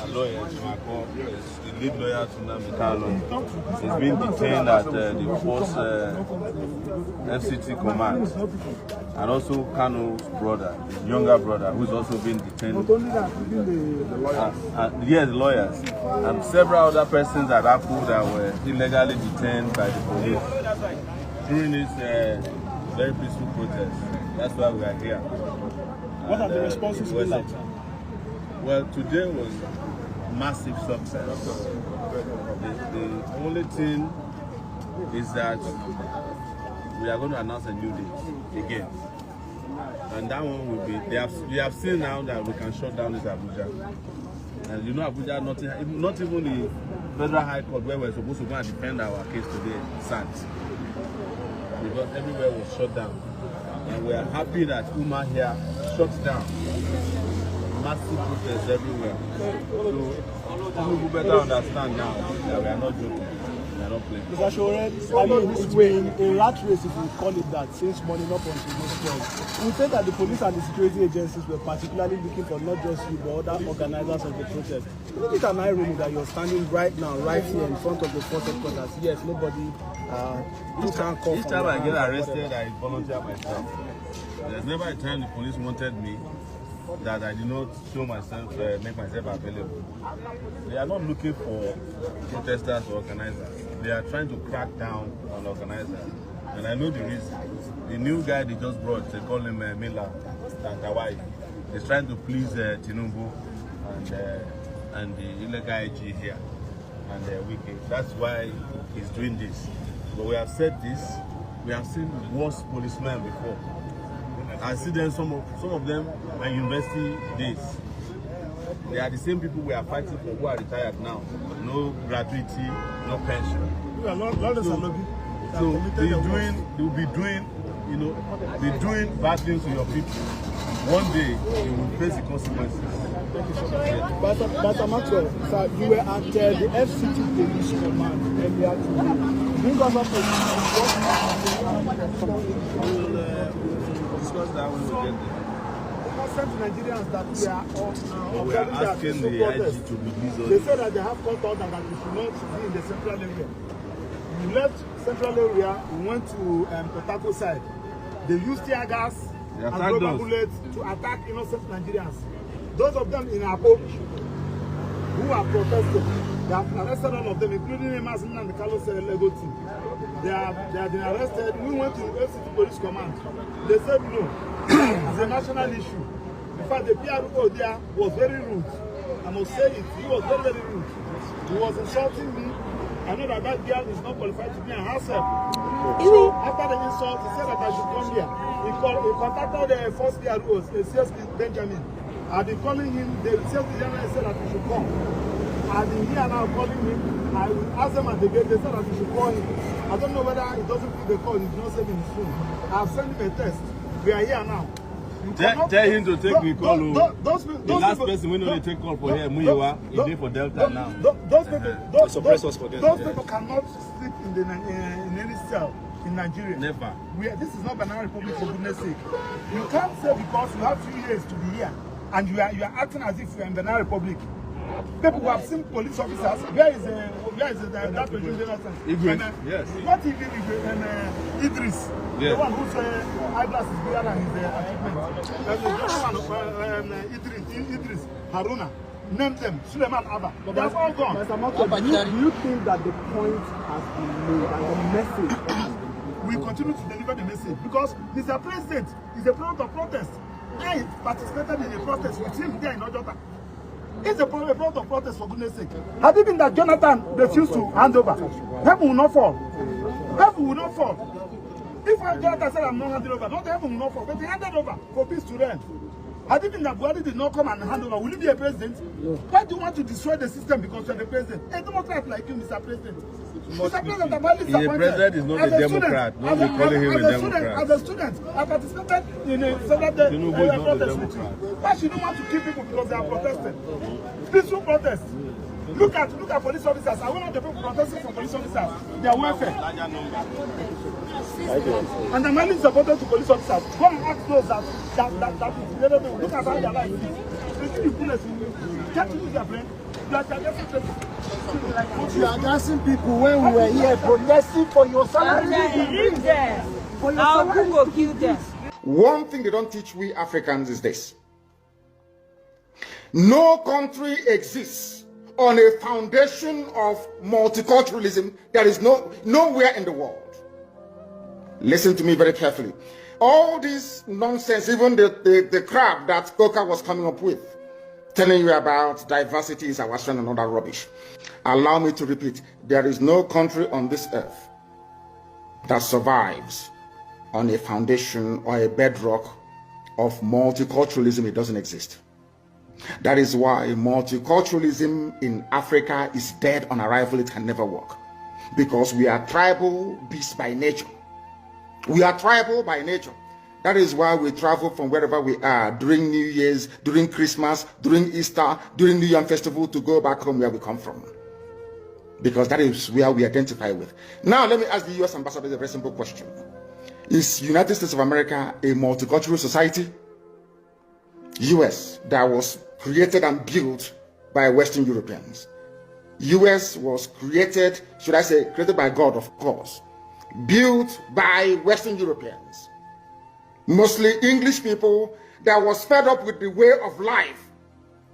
lawyer, is the lead lawyer to Nnamdi Kanu. He's been detained at the force FCT command, and also Kanu's brother, his younger brother, who's also been detained. Yes, lawyers, and several other persons at Apple that were illegally detained by the police during this very peaceful protest. That's why we are here. What are the responses been like? Well, today was massive success. The only thing is that we are going to announce a new date again. And that one will be, we have seen now that we can shut down this Abuja. And you know Abuja, not even the Federal High Court where we're supposed to go and defend our case today, sat. Because everywhere was shut down. And we are happy that Uma here shuts down. Massive protests everywhere. So people better understand now that we are not joking. We are not playing. Mr. Sowore, I mean, it's been a rat race, if we call it that, since morning up until this point. We say that the police and the security agencies were particularly looking for not just you, but other organizers of the protest. Isn't it an irony that you're standing right now, right here in front of the force headquarters? Yes, nobody each time I get arrested, I volunteer myself. There's never a time the police wanted me that I did not show myself, make myself available. They are not looking for protesters or organizers. They are trying to crack down on organizers. And I know the reason. The new guy they just brought, they call him Mila Tawai. He's trying to please Tinubu and the illegal IG here and Wiki. That's why he's doing this. But we have said this, we have seen worse policemen before. I see them, some of them are university days. They are the same people we are fighting for who are retired now. No gratuity, no pension. So they'll be doing bad things to your people. One day you will face the consequences. Thank you so much. But Maxwell, sir, you were at the FCT police command earlier today. Bring us up to discuss that when we get there. Nigerians that we are all we are asking the IG to release us. They said that they have court order that we should not be in the central area. We left central area, we went to Potako side. They used tear gas and rubber bullets to attack innocent Nigerians. Those of them in ipob who are protesting, they have arrested all of them, including Nnamdi Kanu Lego team. They have been arrested. We went to the FCT police command. They said no, it's a national issue. In fact, the PRO there was very rude. I must say it. He was very, very rude. He was insulting me. I know that that girl is not qualified to be a herself. After the insult, he said that I should come here. He contacted the first PRO, CSP Benjamin. I've been calling him. The CSP Benjamin said that he should come. I've been here now calling him. I will ask them at the gate. They said that he should call him. I don't know whether he doesn't pick the call. He's not saving his phone. I've sent him a text. We are here now. Tell him to take the call. The last person we know they take call for here, Muyiwa, he did for Delta now. Those people cannot sleep in any cell in Nigeria. Never. This is not Banana Republic, for goodness sake. You can't say because you have 3 years to be here and you are acting as if you are in Banana Republic. People who have seen police officers, where is that person? Yes. What if Idris? Yes. The one whose eyeglasses bigger than his achievement. Idris, Haruna, name them, Suleiman Abba. They have all gone. Do you think that the point has been made and the message has been made? We continue to deliver the message because Mr. President is a product of protest. I participated in a protest with him there in Ojota. It's a product of protest, for goodness sake. Had it been that Jonathan refused to hand over, heaven will not fall. Heaven will not fall. If Jonathan said I'm not handing over, not heaven will not fall, but he handed over for peace to reign. Had it been that Buhari did not come and hand over, will you be a president? No. Why do you want to destroy the system because you're the president? A Democrat like you, Mr. President. Mr. President, I'm highly disappointed. The president is not a Democrat. Not calling him a Democrat. As a student, I participated in several protests with you. Why should you want to kill people because they are protesting? Peaceful protest. Look at police officers. I want the people protesting for police officers. Their welfare. And I'm highly supported to police officers. Go and ask those that look at how their life is. They give you bullets. Can't you use their brain? You are dancing people when we were here protesting for your salary. For your salary. Go kill them. One thing they don't teach we Africans is this. No country exists on a foundation of multiculturalism. There is nowhere in the world. Listen to me very carefully. All this nonsense, even the crap that Coca was coming up with, telling you about diversity is our strength and all that rubbish. Allow me to repeat, there is no country on this earth that survives on a foundation or a bedrock of multiculturalism. It doesn't exist. That is why multiculturalism in Africa is dead on arrival. It can never work. Because we are tribal beasts by nature. We are tribal by nature. That is why we travel from wherever we are during New Year's, during Christmas, during Easter, during New Year Festival to go back home where we come from. Because that is where we identify with. Now let me ask the US ambassador a very simple question. Is United States of America a multicultural society? US that was created and built by Western Europeans. US was created, should I say, created by God, of course. Built by Western Europeans. Mostly English people that was fed up with the way of life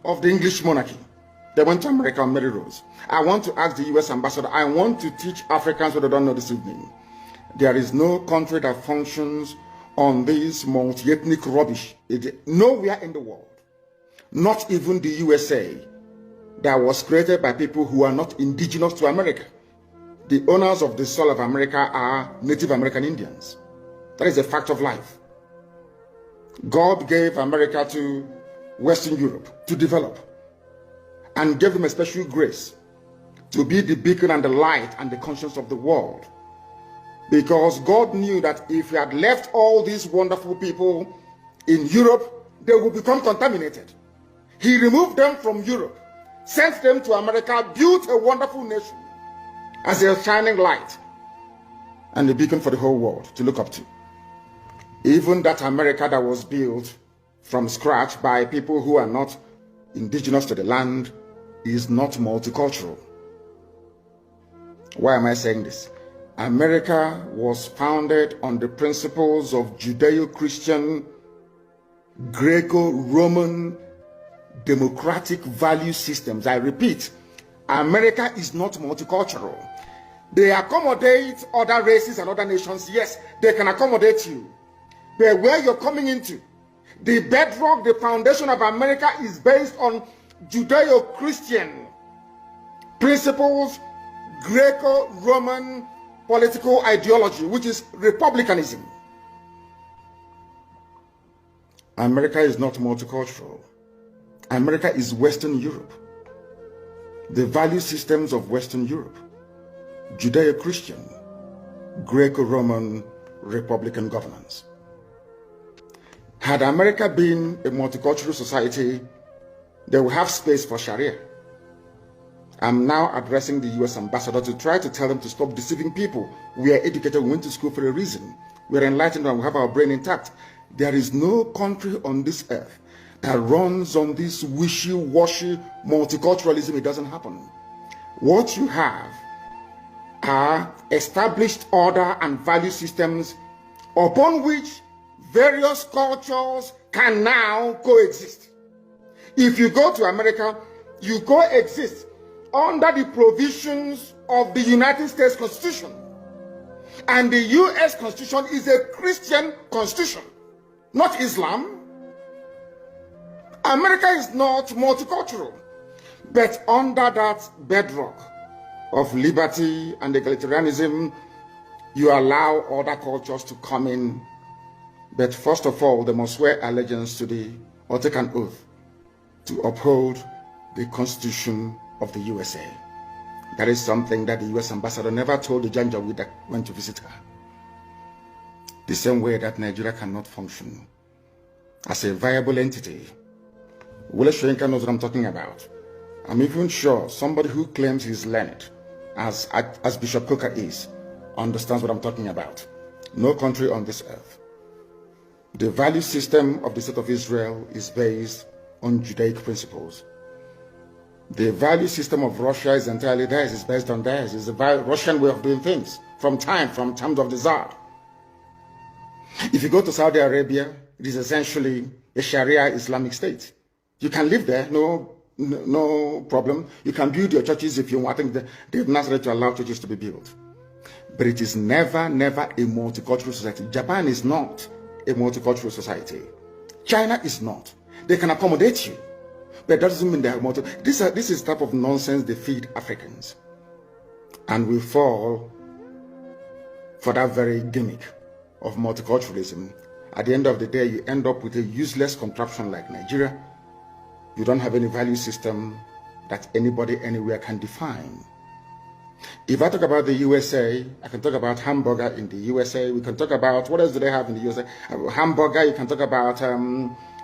of the English monarchy. They went to America on Mary Rose. I want to ask the US ambassador, I want to teach Africans what they don't know this evening. There is no country that functions on this multi-ethnic rubbish. Nowhere in the world, not even the USA, that was created by people who are not indigenous to America. The owners of the soil of America are Native American Indians. That is a fact of life. God gave America to Western Europe to develop and gave them a special grace to be the beacon and the light and the conscience of the world. Because God knew that if he had left all these wonderful people in Europe, they would become contaminated. He removed them from Europe, sent them to America, built a wonderful nation as a shining light and a beacon for the whole world to look up to. Even that America that was built from scratch by people who are not indigenous to the land is not multicultural. Why am I saying this? America was founded on the principles of Judeo-Christian, Greco-Roman, democratic value systems. I repeat, America is not multicultural. They accommodate other races and other nations. Yes, they can accommodate you. But where you're coming into, the bedrock, the foundation of America is based on Judeo-Christian principles, Greco-Roman political ideology, which is republicanism. America is not multicultural. America is Western Europe. The value systems of Western Europe, Judeo-Christian, Greco-Roman, Republican governance. Had America been a multicultural society, they would have space for Sharia. I'm now addressing the US ambassador to try to tell them to stop deceiving people. We are educated, we went to school for a reason. We are enlightened and we have our brain intact. There is no country on this earth that runs on this wishy-washy multiculturalism. It doesn't happen. What you have are established order and value systems upon which various cultures can now coexist. If you go to America, you coexist under the provisions of the United States Constitution. And the US Constitution is a Christian constitution, not Islam. America is not multicultural, but under that bedrock of liberty and egalitarianism, you allow other cultures to come in. But first of all, they must swear allegiance to or take an oath to uphold the Constitution of the USA. That is something that the US ambassador never told the Janjaweed that went to visit her. The same way that Nigeria cannot function as a viable entity. Wole Soyinka knows what I'm talking about. I'm even sure somebody who claims he's learned, as Bishop Coker is, understands what I'm talking about. No country on this earth. The value system of the State of Israel is based on Judaic principles. The value system of Russia is entirely theirs. It's based on theirs. It's the Russian way of doing things from times of the Tsar. If you go to Saudi Arabia, it is essentially a Sharia Islamic state. You can live there, no problem. You can build your churches if you want. I think they've not started to allow churches to be built. But it is never a multicultural society. Japan is not a multicultural society. China is not. They can accommodate you, but that doesn't mean they are multicultural. This is the type of nonsense they feed Africans. And we fall for that very gimmick of multiculturalism. At the end of the day, you end up with a useless contraption like Nigeria. You don't have any value system that anybody anywhere can define. If I talk about the USA, I can talk about hamburger in the USA. We can talk about, what else do they have in the USA? Hamburger, you can talk about,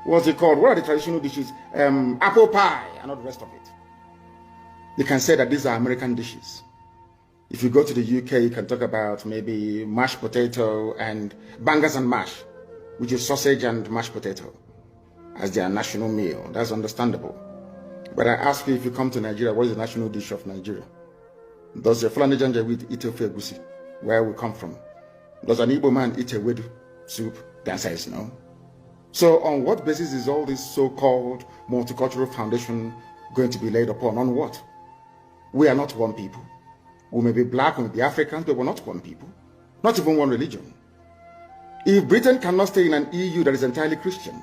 what's it called? What are the traditional dishes? Apple pie and all the rest of it. You can say that these are American dishes. If you go to the UK, you can talk about maybe mashed potato and bangers and mash, which is sausage and mashed potato as their national meal. That's understandable. But I ask you, if you come to Nigeria, what is the national dish of Nigeria? Does a Fulani Janjaweed eat ofe egusi, where we come from? Does an Igbo man eat a wedu soup? The answer is no. So on what basis is all this so-called multicultural foundation going to be laid upon? On what? We are not one people. We may be black, we may be Africans, but we're not one people. Not even one religion. If Britain cannot stay in an EU that is entirely Christian,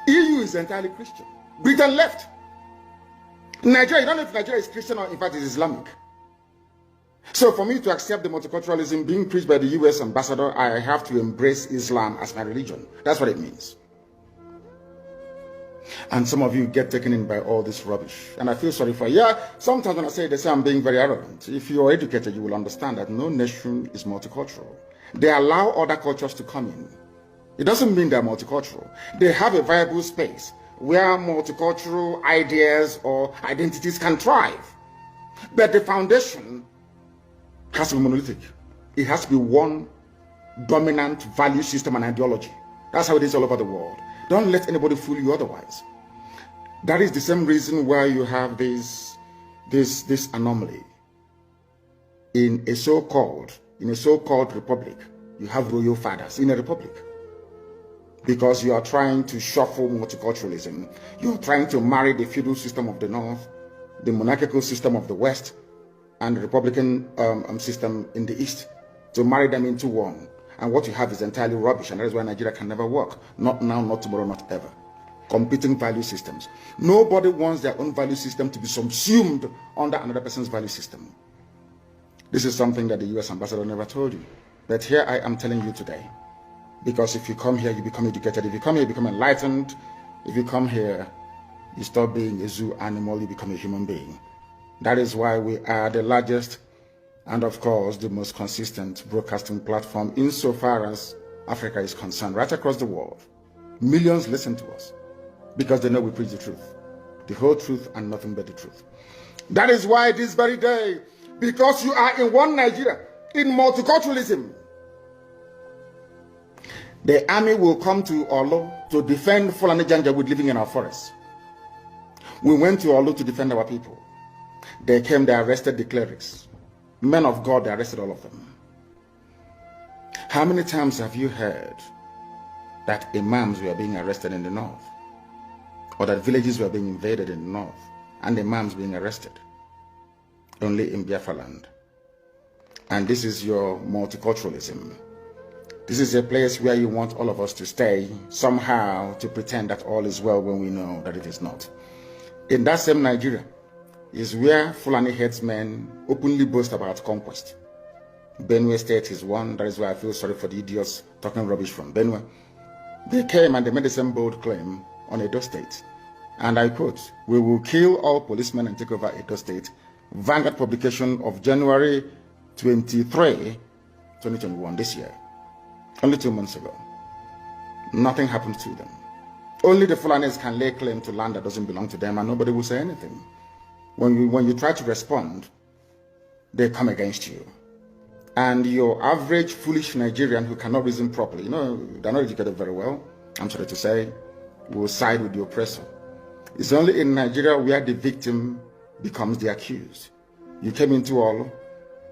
EU is entirely Christian. Britain left. Nigeria, you don't know if Nigeria is Christian or in fact is Islamic. So for me to accept the multiculturalism being preached by the US ambassador, I have to embrace Islam as my religion. That's what it means. And some of you get taken in by all this rubbish. And I feel sorry for you. Yeah, sometimes when I say this, I'm being very arrogant. If you are educated, you will understand that no nation is multicultural. They allow other cultures to come in. It doesn't mean they're multicultural. They have a viable space where multicultural ideas or identities can thrive. But the foundation has to be monolithic. It has to be one dominant value system and ideology. That's how it is all over the world. Don't let anybody fool you otherwise. That is the same reason why you have this anomaly. In a so-called republic, you have royal fathers in a republic. Because you are trying to shuffle multiculturalism. You are trying to marry the feudal system of the north, the monarchical system of the west, and the republican system in the east, to marry them into one. And what you have is entirely rubbish, and that is why Nigeria can never work. Not now, not tomorrow, not ever. Competing value systems. Nobody wants their own value system to be subsumed under another person's value system. This is something that the US ambassador never told you. But here I am telling you today. Because if you come here, you become educated. If you come here, you become enlightened. If you come here, you stop being a zoo animal, you become a human being. That is why we are the largest and, of course, the most consistent broadcasting platform insofar as Africa is concerned, right across the world. Millions listen to us because they know we preach the truth, the whole truth and nothing but the truth. That is why this very day, because you are in one Nigeria, in multiculturalism, the army will come to Olo to defend Fulani Janjaweed living in our forests. We went to Olo to defend our people. They came, they arrested the clerics. Men of God, they arrested all of them. How many times have you heard that imams were being arrested in the north? Or that villages were being invaded in the north and imams being arrested? Only in Biafra land. And this is your multiculturalism. This is a place where you want all of us to stay somehow to pretend that all is well when we know that it is not. In that same Nigeria is where Fulani headsmen openly boast about conquest. Benue State is one. That is why I feel sorry for the idiots talking rubbish from Benue. They came and they made the same bold claim on Edo State. And I quote, "We will kill all policemen and take over Edo State." Vanguard publication of January 23, 2021, this year. Only 2 months ago. Nothing happened to them. Only the Fulanis can lay claim to land that doesn't belong to them and nobody will say anything. When you try to respond, they come against you. And your average foolish Nigerian who cannot reason properly, they're not educated very well, I'm sorry to say, will side with the oppressor. It's only in Nigeria where the victim becomes the accused. You came into Olo,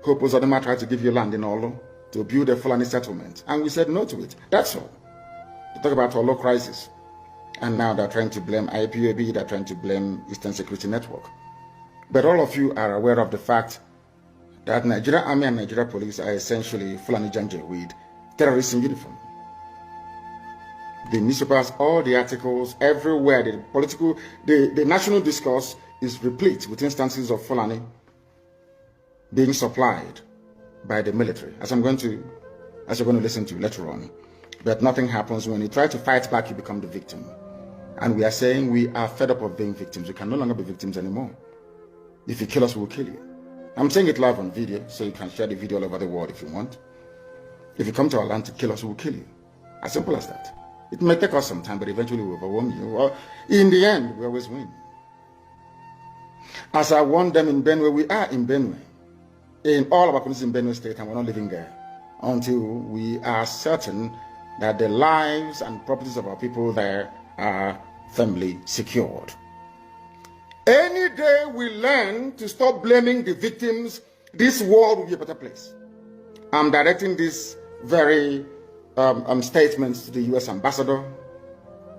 Hope Uzodinma tried to give you land in Olo to build a Fulani settlement, and we said no to it. That's all. To talk about Olo crisis. And now they're trying to blame IPOB, they're trying to blame Eastern Security Network. But all of you are aware of the fact that Nigeria Army and Nigeria Police are essentially Fulani Janje with terrorists in uniform. The newspapers, all the articles, everywhere, the national discourse is replete with instances of Fulani being supplied by the military, as you're going to listen to later on. But nothing happens. When you try to fight back, you become the victim. And we are saying we are fed up of being victims. We can no longer be victims anymore. If you kill us, we will kill you. I'm saying it live on video, so you can share the video all over the world if you want. If you come to our land to kill us, we will kill you. As simple as that. It may take us some time, but eventually we'll overwhelm you. Well, in the end, we always win. As I warned them in Benue, we are in Benue. In all of our communities in Benue State, and we're not living there until we are certain that the lives and properties of our people there are firmly secured. Any day we learn to stop blaming the victims, this world will be a better place. I'm directing this very statements to the US Ambassador,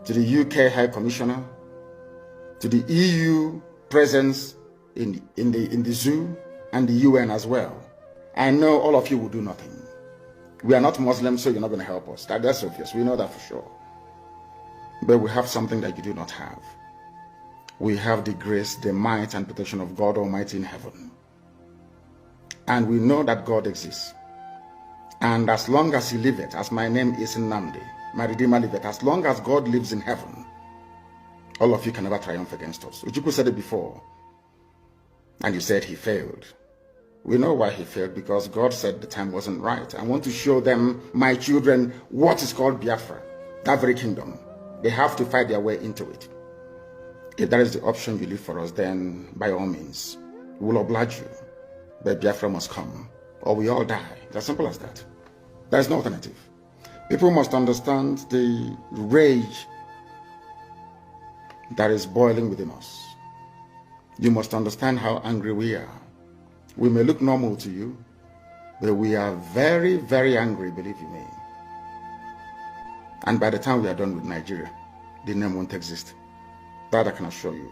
to the UK High Commissioner, to the EU presence in the zoo, and the UN as well. I know all of you will do nothing. We are not Muslims, so you're not going to help us. That's obvious. We know that for sure. But we have something that you do not have. We have the grace, the might, and protection of God Almighty in heaven. And we know that God exists. And as long as He liveth, as my name is Nnamdi, my Redeemer liveth, as long as God lives in heaven, all of you can never triumph against us. Ojukwu said it before, and you said he failed. We know why he failed, because God said the time wasn't right. I want to show them, my children, what is called Biafra, that very kingdom. They have to fight their way into it. If that is the option you leave for us, then by all means, we will oblige you. But Biafra must come, or we all die. It's as simple as that. There is no alternative. People must understand the rage that is boiling within us. You must understand how angry we are. We may look normal to you, but we are very, very angry, believe you me. And by the time we are done with Nigeria, the name won't exist. That I can assure you.